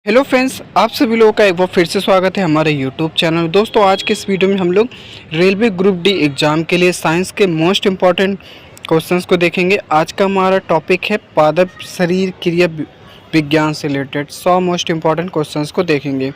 Hello friends, आप सभी लोगों का एक बार फिर से स्वागत है हमारे यूट्यूब चैनल में। दोस्तों, आज के इस वीडियो में हम लोग रेलवे ग्रुप डी एग्ज़ाम के लिए साइंस के मोस्ट इम्पॉर्टेंट क्वेश्चंस को देखेंगे। आज का हमारा टॉपिक है पादप शरीर क्रिया विज्ञान से रिलेटेड 100 मोस्ट इम्पॉर्टेंट क्वेश्चंस को देखेंगे।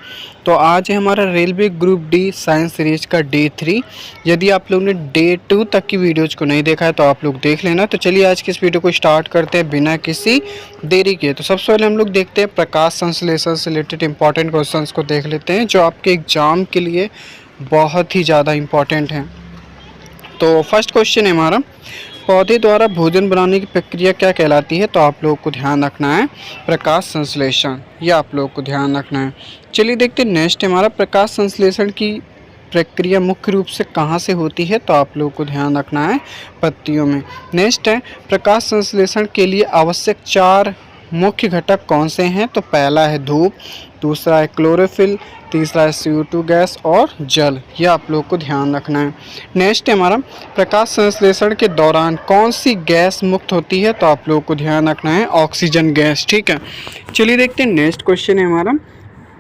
तो आज है हमारा railway group D science series का डे 3। यदि आप लोग ने डे 2 तक की वीडियोज़ को नहीं देखा है तो आप लोग देख लेना। तो चलिए आज की इस वीडियो को स्टार्ट करते हैं बिना किसी देरी के। तो सबसे पहले हम लोग देखते हैं प्रकाश संश्लेषण से रिलेटेड इंपॉर्टेंट क्वेश्चंस को देख लेते हैं, जो आपके एग्जाम के लिए बहुत ही ज़्यादा इम्पॉर्टेंट हैं। तो फर्स्ट क्वेश्चन है हमारा, पौधे द्वारा भोजन बनाने की प्रक्रिया क्या कहलाती है? तो आप लोगों को ध्यान रखना है प्रकाश संश्लेषण, यह आप लोगों को ध्यान रखना है। चलिए देखते हैं नेक्स्ट हमारा, प्रकाश संश्लेषण की प्रक्रिया मुख्य रूप से कहाँ से होती है? तो आप लोगों को ध्यान रखना है पत्तियों में। नेक्स्ट है, प्रकाश संश्लेषण के लिए आवश्यक 4 मुख्य घटक कौन से हैं? तो पहला है धूप, दूसरा है क्लोरोफिल, तीसरा है CO2 गैस और जल। यह आप लोग को ध्यान रखना है। नेक्स्ट है हमारा, प्रकाश संश्लेषण के दौरान कौन सी गैस मुक्त होती है? तो आप लोग को ध्यान रखना है ऑक्सीजन गैस। ठीक है, चलिए देखते हैं नेक्स्ट क्वेश्चन है हमारा,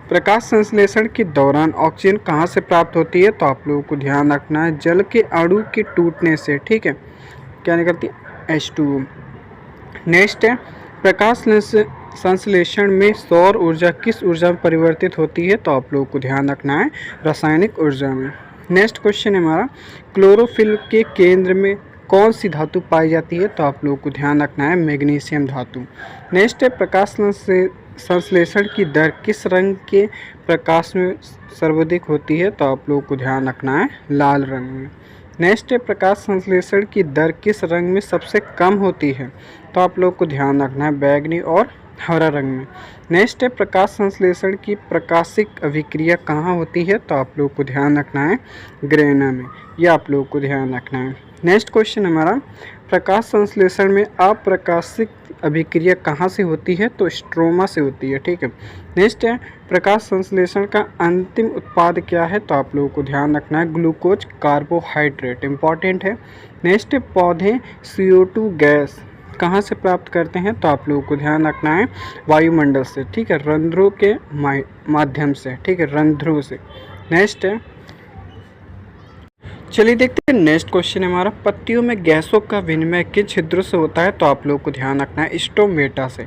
प्रकाश संश्लेषण के दौरान ऑक्सीजन कहाँ से प्राप्त होती है? तो आप लोगों को ध्यान रखना है जल के अणु के टूटने से। ठीक है, क्या निकलती है? H2O। नेक्स्ट है, प्रकाश संश्लेषण में सौर ऊर्जा किस ऊर्जा में परिवर्तित होती है? तो आप लोगों को ध्यान रखना है रासायनिक ऊर्जा में। नेक्स्ट क्वेश्चन है हमारा, क्लोरोफिल के केंद्र में कौन सी धातु पाई जाती है? तो आप लोगों को ध्यान रखना है मैग्नीशियम धातु। नेक्स्ट है, प्रकाश संश्लेषण की दर किस रंग के प्रकाश में सर्वाधिक होती है? तो आप लोगों को ध्यान रखना है लाल रंग में। नेक्स्ट है, प्रकाश संश्लेषण की दर किस रंग में सबसे कम होती है? तो आप लोग को ध्यान रखना है बैगनी और हरा रंग में। नेक्स्ट है, प्रकाश संश्लेषण की प्रकाशिक अभिक्रिया कहाँ होती है? तो आप लोग को ध्यान रखना है ग्रेना में। यह आप लोग को ध्यान रखना है। नेक्स्ट क्वेश्चन हमारा, प्रकाश संश्लेषण में अप्रकाशिक अभिक्रिया कहाँ से होती है? तो स्ट्रोमा से होती है। ठीक है, नेक्स्ट है, प्रकाश संश्लेषण का अंतिम उत्पाद क्या है? तो आप लोगों को ध्यान रखना है ग्लूकोज कार्बोहाइड्रेट, इंपॉर्टेंट है। नेक्स्ट है, पौधे CO2 गैस कहाँ से प्राप्त करते हैं? तो आप लोगों को ध्यान रखना है वायुमंडल से। ठीक है, रंध्रों के माध्यम से। ठीक है, रंध्रों से। नेक्स्ट है, चलिए देखते हैं नेक्स्ट क्वेश्चन है हमारा, पत्तियों में गैसों का विनिमय किन छिद्रों से होता है? तो आप लोगों को ध्यान रखना है स्टोमेटा से।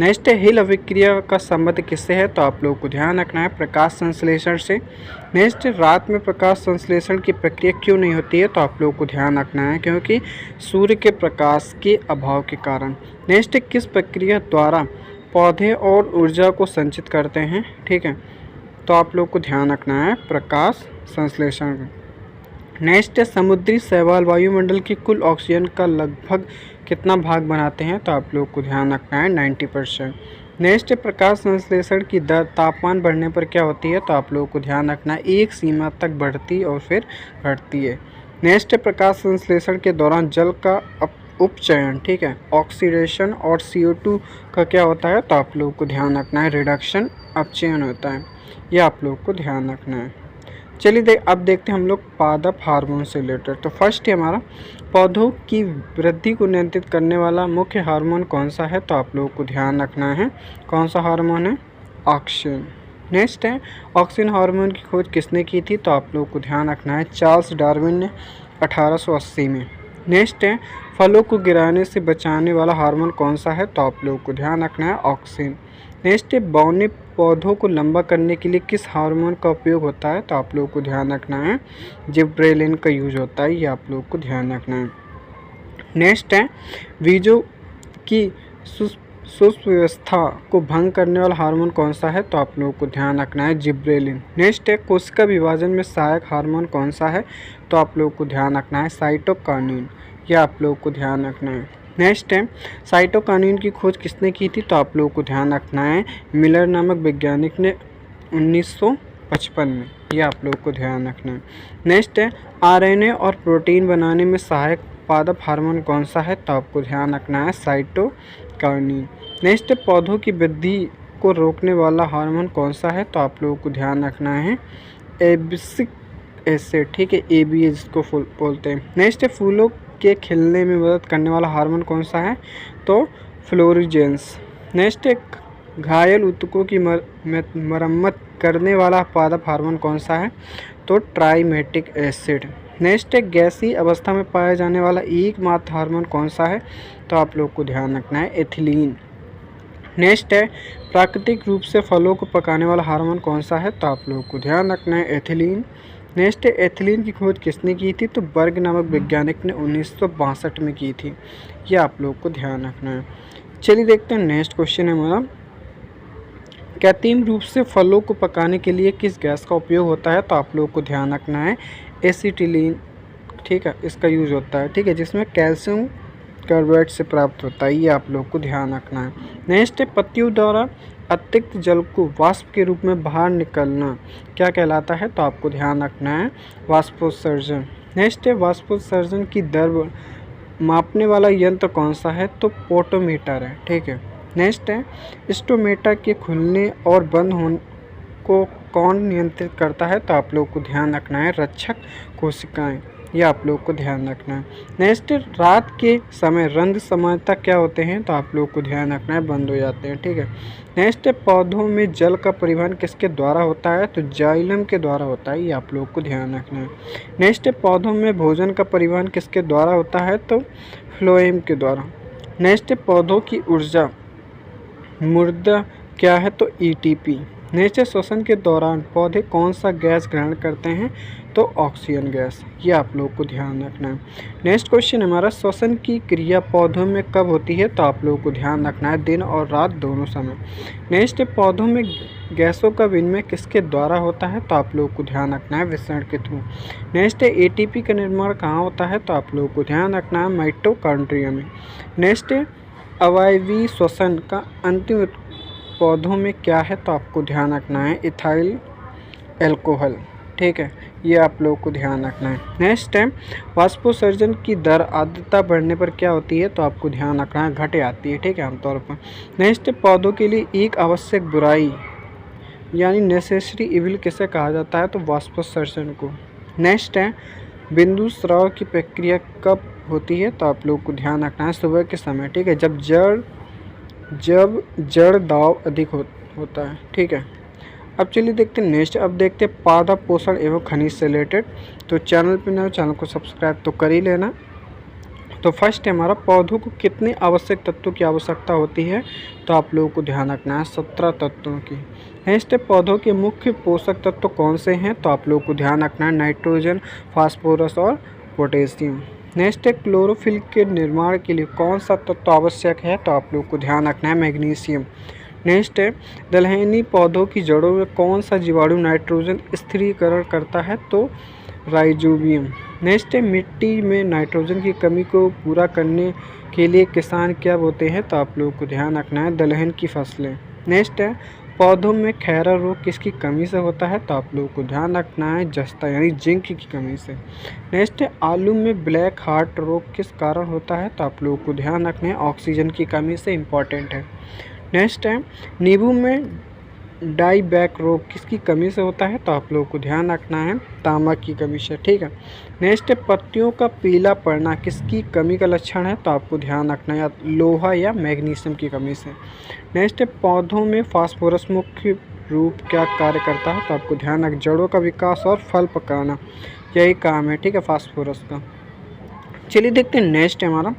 नेक्स्ट है, हिल अभिक्रिया का संबंध किससे है? तो आप लोगों को ध्यान रखना है प्रकाश संश्लेषण से। नेक्स्ट, रात में प्रकाश संश्लेषण की प्रक्रिया क्यों नहीं होती है? तो आप लोगों को ध्यान रखना है क्योंकि सूर्य के प्रकाश के अभाव के कारण। नेक्स्ट, किस प्रक्रिया द्वारा पौधे और ऊर्जा को संचित करते हैं? ठीक है, तो आप लोग को ध्यान रखना है प्रकाश संश्लेषण। नेक्स्ट है, समुद्री शैवाल वायुमंडल की कुल ऑक्सीजन का लगभग कितना भाग बनाते हैं? तो आप लोग को ध्यान रखना है 90%। नेक्स्ट है, प्रकाश संश्लेषण की दर तापमान बढ़ने पर क्या होती है? तो आप लोगों को ध्यान रखना है एक सीमा तक बढ़ती और फिर घटती है। नेक्स्ट है, प्रकाश संश्लेषण के दौरान जल का उपचयन, ठीक है, ऑक्सीडेशन और CO2 का क्या होता है? तो आप लोगों को ध्यान रखना है रिडक्शन, अपचयन होता है। यह आप लोग को ध्यान रखना है। चलिए अब देखते हैं हम लोग पादप हार्मोन से रिलेटेड। तो फर्स्ट है हमारा, पौधों की वृद्धि को नियंत्रित करने वाला मुख्य हार्मोन कौन सा है? तो आप लोगों को ध्यान रखना है कौन सा हार्मोन है? ऑक्सीजन। नेक्स्ट है, ऑक्सीजन हार्मोन की खोज किसने की थी? तो आप लोगों को ध्यान रखना है चार्ल्स डार्विन ने 1880 में। नेक्स्ट है, फलों को गिराने से बचाने वाला हार्मोन कौन सा है? तो आप लोगों को ध्यान रखना है ऑक्सीन। नेक्स्ट है, बौने पौधों को लंबा करने के लिए किस हार्मोन का उपयोग होता है? तो आप लोगों को ध्यान रखना है जिब्रेलिन का यूज होता है। ये आप लोगों को ध्यान रखना है। नेक्स्ट है, बीजों की सुव्यवस्था को भंग करने वाला हार्मोन कौन सा है? तो आप लोगों को ध्यान रखना है जिब्रेलिन। नेक्स्ट है, कोशिका विभाजन में सहायक हार्मोन कौन सा है? तो आप लोगों को ध्यान रखना है साइटोकाइनिन। यह आप लोगों को ध्यान रखना है। नेक्स्ट है, साइटोकाइनिन की खोज किसने की थी? तो आप लोगों को ध्यान रखना है मिलर नामक वैज्ञानिक ने 1955 में। यह आप लोगों को ध्यान रखना है। नेक्स्ट है, RNA और प्रोटीन बनाने में सहायक पादप हार्मोन कौन सा है? तो आपको ध्यान रखना है साइटोकाइनिन। नेक्स्ट है, पौधों की वृद्धि को रोकने वाला हार्मोन कौन सा है? तो आप लोगों को ध्यान रखना है एब्सिक एसिड, ठीक है, ABA जिसको बोलते हैं। नेक्स्ट है, फूलों के खिलने में मदद करने वाला हार्मोन कौन सा है? तो फ्लोरिजेंस। नेक्स्ट है, घायल ऊतकों की मरम्मत करने वाला पादप हार्मोन कौन सा है? तो ट्राइमेटिक एसिड। नेक्स्ट है गैसीय अवस्था में पाया जाने वाला एकमात्र हार्मोन कौन सा है? तो आप लोग को ध्यान रखना है एथिलीन। नेक्स्ट है प्राकृतिक रूप से फलों को पकाने वाला हार्मोन कौन सा है? तो आप लोगों को ध्यान रखना है एथिलीन। नेक्स्ट है एथिलीन की खोज किसने की थी? तो बर्ग नामक वैज्ञानिक ने 1962 में की थी। यह आप लोगों को ध्यान रखना है। चलिए देखते हैं नेक्स्ट क्वेश्चन है हमारा, कृत्रिम रूप से फलों को पकाने के लिए किस गैस का उपयोग होता है? तो आप लोगों को ध्यान रखना है एसिटिलीन। ठीक है, इसका यूज़ होता है। ठीक है, जिसमें कैल्शियम कार्बोनेट से प्राप्त होता है। ये आप लोग को ध्यान रखना है। नेक्स्ट है पत्तियों द्वारा अतिरिक्त जल को वाष्प के रूप में बाहर निकलना क्या कहलाता है? तो आपको ध्यान रखना है वाष्पोत्सर्जन। नेक्स्ट है वाष्पोत्सर्जन की दर मापने वाला यंत्र कौन सा है? तो पोटोमीटर है। ठीक है, नेक्स्ट है स्टोमेटा के खुलने और बंद होने को कौन नियंत्रित करता है? तो आप लोग को ध्यान रखना है रक्षक कोशिकाएं। ये आप लोग को ध्यान रखना है। नेक्स्ट रात के समय रंध्र सामान्यतः क्या होते हैं? तो आप लोग को ध्यान रखना है बंद हो जाते हैं। ठीक है, नेक्स्ट पौधों में जल का परिवहन किसके द्वारा होता है? तो जाइलम के द्वारा होता है। ये आप लोग को ध्यान रखना है। नेक्स्ट पौधों में भोजन का परिवहन किसके द्वारा होता है? तो फ्लोएम के द्वारा। नेक्स्ट पौधों की ऊर्जा मुर्दा क्या है? तो एटीपी। नेक्स्ट श्वसन के दौरान पौधे कौन सा गैस ग्रहण करते हैं? तो ऑक्सीजन गैस। ये आप लोग को ध्यान रखना है। नेक्स्ट क्वेश्चन हमारा, श्वसन की क्रिया पौधों में कब होती है? तो आप लोगों को ध्यान रखना है दिन और रात दोनों समय। नेक्स्ट पौधों में गैसों का विनिमय किसके द्वारा होता है? तो आप लोगों को ध्यान रखना है विसरण के थ्रू। नेक्स्ट एटीपी का निर्माण कहाँ होता है? तो आप लोगों को ध्यान रखना है माइटोकॉन्ड्रिया में। नेक्स्ट अवायवीय श्वसन का अंतिम पौधों में क्या है? तो आपको ध्यान रखना है इथाइल एल्कोहल। ठीक है, ये आप लोगों को ध्यान रखना है। नेक्स्ट है वाष्पोत्सर्जन की दर आर्द्रता बढ़ने पर क्या होती है? तो आपको ध्यान रखना है घट जाती है। ठीक है, आमतौर पर। नेक्स्ट पौधों के लिए एक आवश्यक बुराई यानी नेसेसरी इविल किसे कहा जाता है? तो वाष्पोत्सर्जन को। नेक्स्ट है बिंदु स्राव की प्रक्रिया कब होती है? तो आप लोग को ध्यान रखना है सुबह के समय। ठीक है, जब जड़ दाव अधिक होता है। ठीक है, अब चलिए देखते हैं नेक्स्ट। अब देखते हैं पादप पोषण एवं खनिज से रिलेटेड। तो चैनल पर नए चैनल को सब्सक्राइब तो कर ही लेना। तो फर्स्ट है हमारा पौधों को कितने आवश्यक तत्वों की आवश्यकता होती है? तो आप लोगों को ध्यान रखना है 17 तत्वों की। नेक्स्ट है पौधों के मुख्य पोषक तत्व कौन से हैं? तो आप लोगों को ध्यान रखना है नाइट्रोजन, फास्फोरस और पोटेशियम। नेक्स्ट है क्लोरोफिल के निर्माण के लिए कौन सा तत्व आवश्यक है? तो आप लोग को ध्यान रखना है मैग्नीशियम। नेक्स्ट है दलहनी पौधों की जड़ों में कौन सा जीवाणु नाइट्रोजन स्थिरीकरण करता है? तो राइजोबियम। नेक्स्ट है मिट्टी में नाइट्रोजन की कमी को पूरा करने के लिए किसान क्या बोते हैं? तो आप लोगों को ध्यान रखना है दलहन की फसलें। नेक्स्ट है पौधों में खैरा रोग किसकी कमी से होता है? तो आप लोगों को ध्यान रखना है जस्ता यानी जिंक की कमी से। नेक्स्ट है आलू में ब्लैक हार्ट रोग किस कारण होता है? तो आप लोगों को ध्यान रखना है ऑक्सीजन की कमी से, इम्पॉर्टेंट है। नेक्स्ट है नींबू में डाईबैक रोग किसकी कमी से होता है? तो आप लोगों को ध्यान रखना है तांबा की कमी से। ठीक है, नेक्स्ट है पत्तियों का पीला पड़ना किसकी कमी का लक्षण है? तो आपको ध्यान रखना है लोहा या मैग्नीशियम की कमी से। नेक्स्ट है पौधों में फास्फोरस मुख्य रूप क्या कार्य करता है? तो आपको ध्यान रख जड़ों का विकास और फल पकाना, यही काम है। ठीक है, फास्फोरस का। चलिए देखते हैं नेक्स्ट है हमारा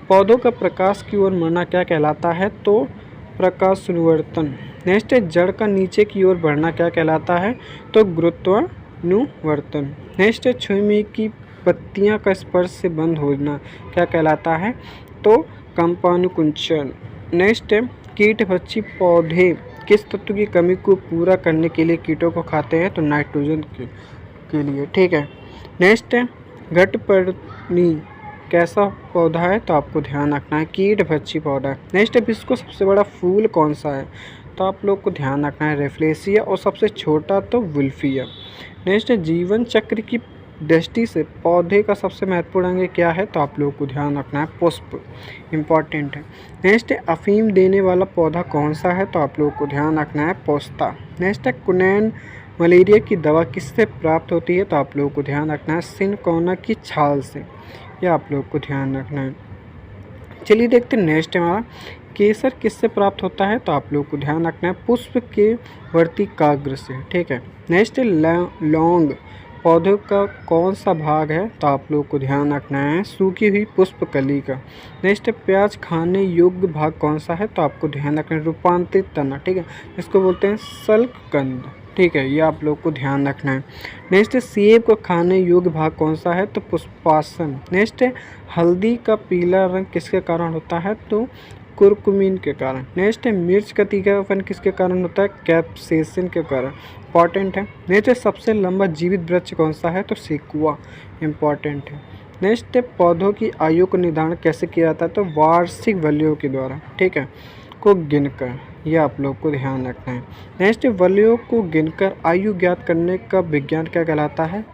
पौधों का प्रकाश की ओर मुड़ना क्या कहलाता है? तो प्रकाशानुवर्तन। नेक्स्ट है जड़ का नीचे की ओर बढ़ना क्या कहलाता है? तो गुरुत्वानुवर्तन। नेक्स्ट है छुई की पत्तियां का स्पर्श से बंद होना क्या कहलाता है? तो कंपानुकुंचन। नेक्स्ट है कीट भक्षी पौधे किस तत्व की कमी को पूरा करने के लिए कीटों को खाते हैं? तो नाइट्रोजन के लिए। ठीक है, नेक्स्ट है घटपर्णी कैसा पौधा है? तो आपको ध्यान रखना है कीट भक्षी पौधा है। नेक्स्ट है विश्व का सबसे बड़ा फूल कौन सा है? तो आप लोग को ध्यान रखना है रेफ्लेसिया, और सबसे छोटा तो वुल्फिया। नेक्स्ट है जीवन चक्र की दृष्टि से पौधे का सबसे महत्वपूर्ण अंग क्या है? तो आप लोग को ध्यान रखना है पुष्प, इम्पॉर्टेंट है। नेक्स्ट है अफीम देने वाला पौधा कौन सा है? तो आप लोग को ध्यान रखना है पोस्ता। नेक्स्ट है कुनैन मलेरिया की दवा किससे प्राप्त होती है? तो आप लोगों को ध्यान रखना है सिनकोना की छाल से, यह आप लोग को ध्यान रखना है। चलिए देखते हैं नेक्स्ट हमारा केसर किससे प्राप्त होता है, तो आप लोग को ध्यान रखना है पुष्प के वर्तिकाग्र से। ठीक है। नेक्स्ट लौंग पौधे का कौन सा भाग है, तो आप लोग को ध्यान रखना है सूखी हुई पुष्पकली का। नेक्स्ट प्याज खाने योग्य भाग कौन सा है, तो आपको ध्यान रखना है रूपांतरित तना। ठीक है, इसको बोलते हैं शल्ककंद। ठीक है, ये आप लोग को ध्यान रखना है। नेक्स्ट सेब को खाने योग्य भाग कौन सा है, तो पुष्पासन। नेक्स्ट हल्दी का पीला रंग किसके कारण होता है, तो कुरकुमीन के कारण। नेक्स्ट है मिर्च का तीखापन किसके कारण होता है, कैप्सेसिन के कारण। इंपॉर्टेंट है। नेक्स्ट सबसे लंबा जीवित वृक्ष कौन सा है, तो सेकुआ। इंपॉर्टेंट है। नेक्स्ट पौधों की आयु को निर्धारण कैसे किया जाता है, तो वार्षिक वलयों के द्वारा। ठीक है, को गिनकर, यह आप लोग को ध्यान रखना है। नेक्स्ट वलयों को गिनकर आयु ज्ञात करने का विज्ञान क्या कहलाता है,